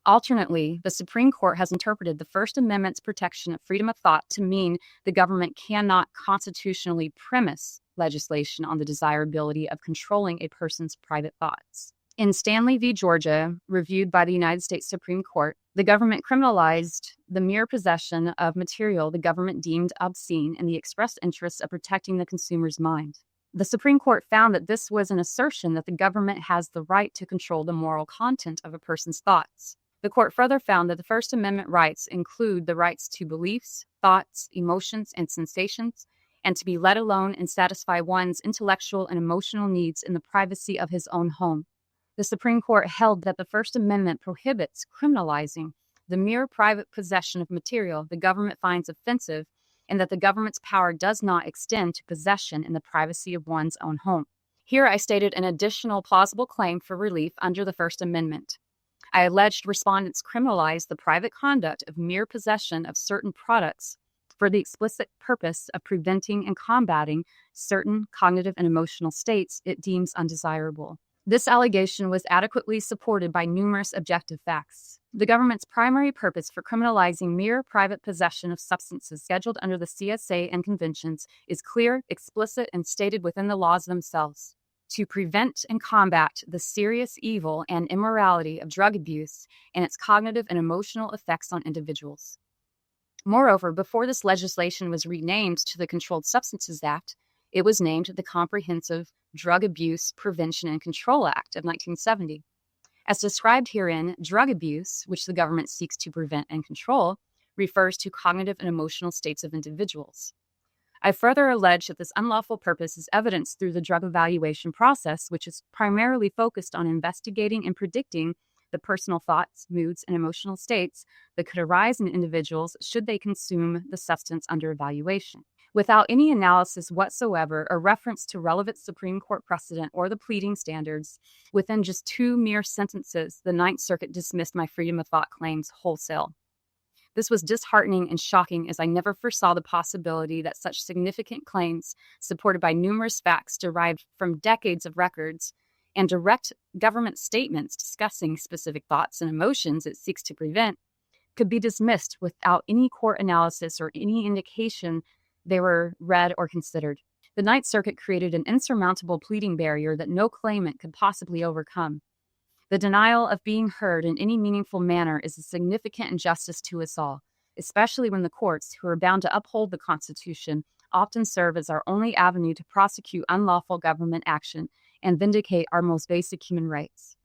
Alternately, the Supreme Court has interpreted the First Amendment's protection of freedom of thought to mean the government cannot constitutionally premise legislation on the desirability of controlling a person's private thoughts. In Stanley v. Georgia, reviewed by the United States Supreme Court, the government criminalized the mere possession of material the government deemed obscene in the express interest of protecting the consumer's mind. The Supreme Court found that this was an assertion that the government has the right to control the moral content of a person's thoughts. The court further found that the First Amendment rights include the rights to beliefs, thoughts, emotions, and sensations, and to be let alone and satisfy one's intellectual and emotional needs in the privacy of his own home. The Supreme Court held that the First Amendment prohibits criminalizing the mere private possession of material the government finds offensive, and that the government's power does not extend to possession in the privacy of one's own home. Here I stated an additional plausible claim for relief under the First Amendment. I alleged respondents criminalized the private conduct of mere possession of certain products for the explicit purpose of preventing and combating certain cognitive and emotional states it deems undesirable. This allegation was adequately supported by numerous objective facts. The government's primary purpose for criminalizing mere private possession of substances scheduled under the CSA and conventions is clear, explicit, and stated within the laws themselves: to prevent and combat the serious evil and immorality of drug abuse and its cognitive and emotional effects on individuals. Moreover, before this legislation was renamed to the Controlled Substances Act, it was named the Comprehensive Drug Abuse Prevention and Control Act of 1970. As described herein, drug abuse, which the government seeks to prevent and control, refers to cognitive and emotional states of individuals. I further allege that this unlawful purpose is evidenced through the drug evaluation process, which is primarily focused on investigating and predicting the personal thoughts, moods, and emotional states that could arise in individuals should they consume the substance under evaluation. Without any analysis whatsoever or reference to relevant Supreme Court precedent or the pleading standards, within just 2 mere sentences, the Ninth Circuit dismissed my freedom of thought claims wholesale. This was disheartening and shocking, as I never foresaw the possibility that such significant claims, supported by numerous facts derived from decades of records and direct government statements discussing specific thoughts and emotions it seeks to prevent, could be dismissed without any court analysis or any indication they were read or considered. The Ninth Circuit created an insurmountable pleading barrier that no claimant could possibly overcome. The denial of being heard in any meaningful manner is a significant injustice to us all, especially when the courts, who are bound to uphold the Constitution, often serve as our only avenue to prosecute unlawful government action and vindicate our most basic human rights.